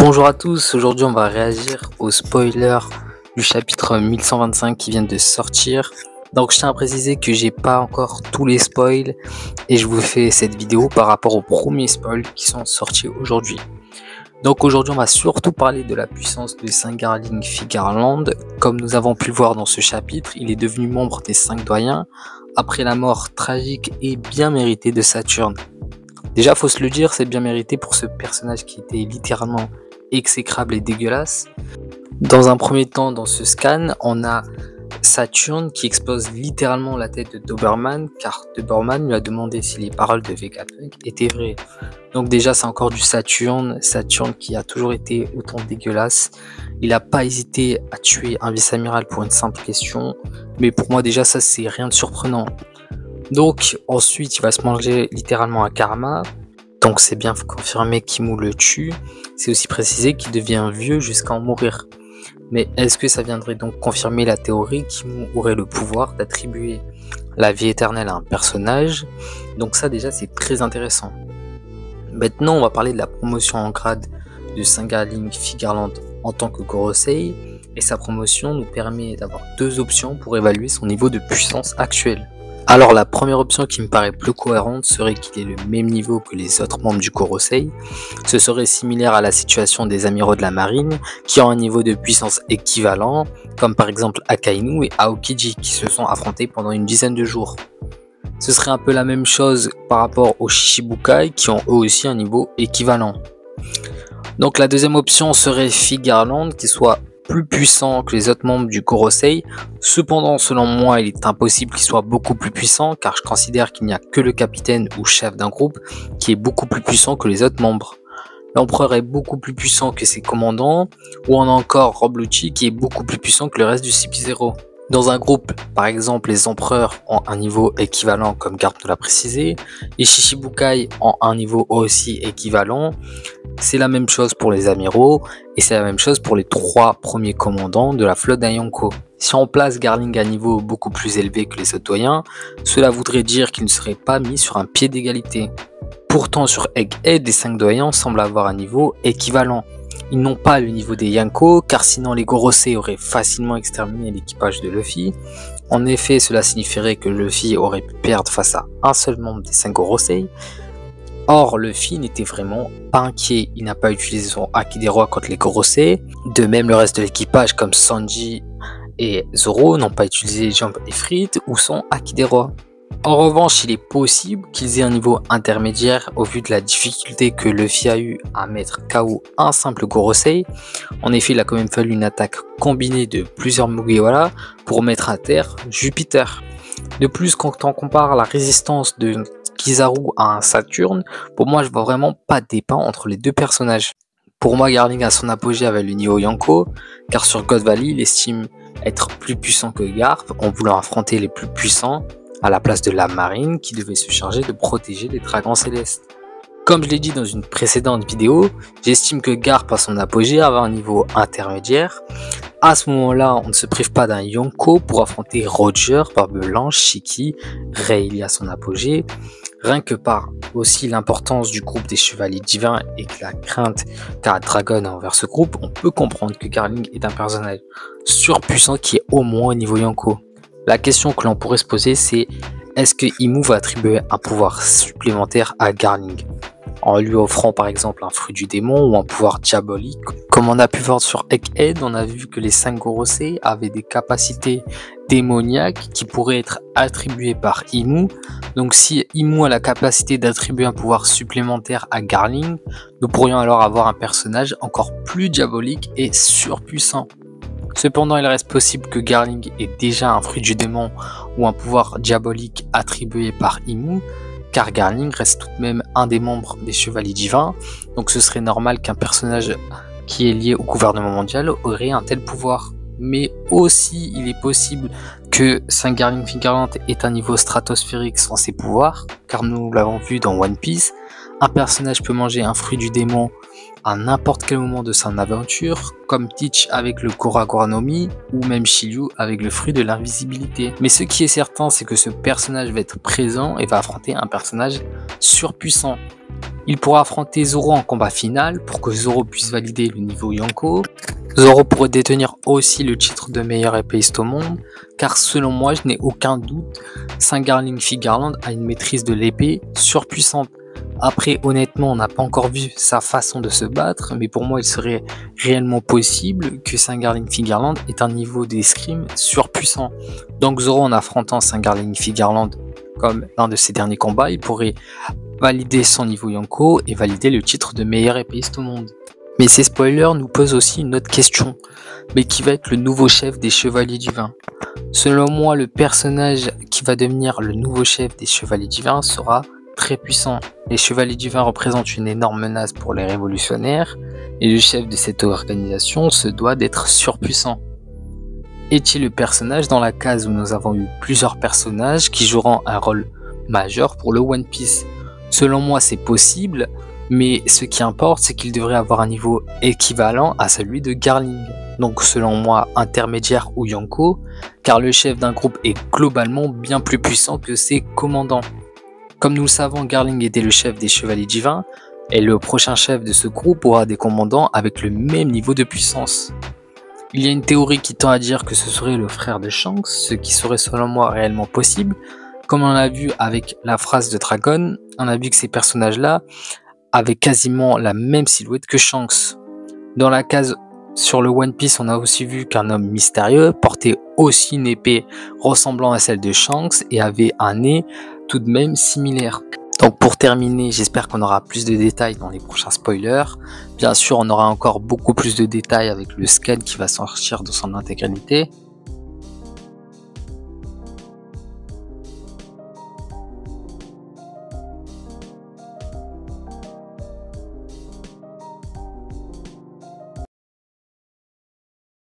Bonjour à tous, aujourd'hui on va réagir au spoiler du chapitre 1125 qui vient de sortir. Donc je tiens à préciser que j'ai pas encore tous les spoils et je vous fais cette vidéo par rapport aux premiers spoils qui sont sortis aujourd'hui. Donc aujourd'hui on va surtout parler de la puissance de Saint-Garling Figarland. Comme nous avons pu le voir dans ce chapitre, il est devenu membre des 5 doyens après la mort tragique et bien méritée de Saturne. Déjà faut se le dire, c'est bien mérité pour ce personnage qui était littéralement exécrable et dégueulasse. Dans un premier temps, dans ce scan, on a Saturne qui expose littéralement la tête de Doberman, car Doberman lui a demandé si les paroles de Vegapunk étaient vraies. Donc déjà c'est encore du Saturne qui a toujours été autant dégueulasse. Il n'a pas hésité à tuer un vice-amiral pour une simple question, mais pour moi déjà ça c'est rien de surprenant. Donc ensuite il va se manger littéralement un karma. Donc c'est bien confirmé qu'Imu le tue. C'est aussi précisé qu'il devient vieux jusqu'à en mourir. Mais est-ce que ça viendrait donc confirmer la théorie qu'Imu aurait le pouvoir d'attribuer la vie éternelle à un personnage? Donc ça déjà c'est très intéressant. Maintenant on va parler de la promotion en grade de Saint-Garling Figarland en tant que Gorosei. Et sa promotion nous permet d'avoir deux options pour évaluer son niveau de puissance actuel. Alors la première option qui me paraît plus cohérente serait qu'il ait le même niveau que les autres membres du Gorosei. Ce serait similaire à la situation des amiraux de la marine qui ont un niveau de puissance équivalent, comme par exemple Akainu et Aokiji qui se sont affrontés pendant une dizaine de jours. Ce serait un peu la même chose par rapport aux Shishibukai qui ont eux aussi un niveau équivalent. Donc la deuxième option serait Figarland qui soit plus puissant que les autres membres du Gorosei. Cependant, selon moi, il est impossible qu'il soit beaucoup plus puissant car je considère qu'il n'y a que le capitaine ou chef d'un groupe qui est beaucoup plus puissant que les autres membres. L'empereur est beaucoup plus puissant que ses commandants, ou on a encore Rob Lucci qui est beaucoup plus puissant que le reste du CP0. Dans un groupe, par exemple, les empereurs ont un niveau équivalent comme Garp nous l'a précisé, les Shishibukai ont un niveau aussi équivalent, c'est la même chose pour les amiraux, et c'est la même chose pour les 3 premiers commandants de la flotte d'un Yonko. Si on place Garling à un niveau beaucoup plus élevé que les autres doyens, cela voudrait dire qu'il ne serait pas mis sur un pied d'égalité. Pourtant sur Egghead, les 5 doyens semblent avoir un niveau équivalent. Ils n'ont pas le niveau des Yonko, car sinon les Gorosei auraient facilement exterminé l'équipage de Luffy. En effet, cela signifierait que Luffy aurait pu perdre face à un seul membre des 5 Gorosei. Or, Luffy n'était vraiment pas inquiet, il n'a pas utilisé son Haki des Rois contre les Gorosei. De même, le reste de l'équipage comme Sanji et Zoro n'ont pas utilisé Jump et Fritt ou son Haki des Rois. En revanche, il est possible qu'ils aient un niveau intermédiaire au vu de la difficulté que Luffy a eu à mettre KO un simple Gorosei. En effet, il a quand même fallu une attaque combinée de plusieurs Mugiwara pour mettre à terre Jupiter. De plus, quand on compare la résistance de Kizaru à un Saturne, pour moi je vois vraiment pas de débat entre les deux personnages. Pour moi, Garling a son apogée avec le niveau Yonko, car sur God Valley, il estime être plus puissant que Garp en voulant affronter les plus puissants à la place de la marine qui devait se charger de protéger les dragons célestes. Comme je l'ai dit dans une précédente vidéo, j'estime que Garp a son apogée avec un niveau intermédiaire. À ce moment-là, on ne se prive pas d'un Yonko pour affronter Roger, Barbe Blanche, Shiki, Rayleigh à son apogée. Rien que par aussi l'importance du groupe des Chevaliers Divins et que la crainte qu'a Dragon envers ce groupe, on peut comprendre que Garling est un personnage surpuissant qui est au moins au niveau Yonko. La question que l'on pourrait se poser c'est est-ce que Imu va attribuer un pouvoir supplémentaire à Garling en lui offrant par exemple un fruit du démon ou un pouvoir diabolique. Comme on a pu voir sur Egghead, on a vu que les 5 Gorosei avaient des capacités démoniaques qui pourraient être attribuées par Imu. Donc si Imu a la capacité d'attribuer un pouvoir supplémentaire à Garling, nous pourrions alors avoir un personnage encore plus diabolique et surpuissant. Cependant, il reste possible que Garling ait déjà un fruit du démon ou un pouvoir diabolique attribué par Imu, car Garling reste tout de même un des membres des Chevaliers Divins, donc ce serait normal qu'un personnage qui est lié au gouvernement mondial aurait un tel pouvoir. Mais aussi, il est possible que Saint-Garling Figarland ait un niveau stratosphérique sans ses pouvoirs, car nous l'avons vu dans One Piece, un personnage peut manger un fruit du démon à n'importe quel moment de son aventure, comme Teach avec le Kuragura no Mi ou même Shiryu avec le fruit de l'invisibilité. Mais ce qui est certain, c'est que ce personnage va être présent et va affronter un personnage surpuissant. Il pourra affronter Zoro en combat final pour que Zoro puisse valider le niveau Yonko. Zoro pourrait détenir aussi le titre de meilleur épéiste au monde, car selon moi, je n'ai aucun doute, Sangarling Figarland a une maîtrise de l'épée surpuissante. Après, honnêtement, on n'a pas encore vu sa façon de se battre, mais pour moi, il serait réellement possible que Sangarling Figarland ait un niveau d'escrime surpuissant. Donc Zoro, en affrontant Sangarling Figarland comme l'un de ses derniers combats, il pourrait valider son niveau Yonko et valider le titre de meilleur épéiste au monde. Mais ces spoilers nous posent aussi une autre question, mais qui va être le nouveau chef des Chevaliers du Vin. Selon moi, le personnage qui va devenir le nouveau chef des Chevaliers du Vin sera très puissant. Les Chevaliers du Vin représentent une énorme menace pour les révolutionnaires, et le chef de cette organisation se doit d'être surpuissant. Est-il le personnage dans la case où nous avons eu plusieurs personnages qui joueront un rôle majeur pour le One Piece? Selon moi, c'est possible, mais ce qui importe, c'est qu'il devrait avoir un niveau équivalent à celui de Garling. Donc selon moi, intermédiaire ou Yonko, car le chef d'un groupe est globalement bien plus puissant que ses commandants. Comme nous le savons, Garling était le chef des Chevaliers Divins, et le prochain chef de ce groupe aura des commandants avec le même niveau de puissance. Il y a une théorie qui tend à dire que ce serait le frère de Shanks, ce qui serait selon moi réellement possible. Comme on l'a vu avec la phrase de Dragon, on a vu que ces personnages-là avaient quasiment la même silhouette que Shanks. Dans la case sur le One Piece, on a aussi vu qu'un homme mystérieux portait aussi une épée ressemblant à celle de Shanks et avait un nez tout de même similaire. Donc pour terminer, j'espère qu'on aura plus de détails dans les prochains spoilers. Bien sûr, on aura encore beaucoup plus de détails avec le scan qui va sortir de son intégralité.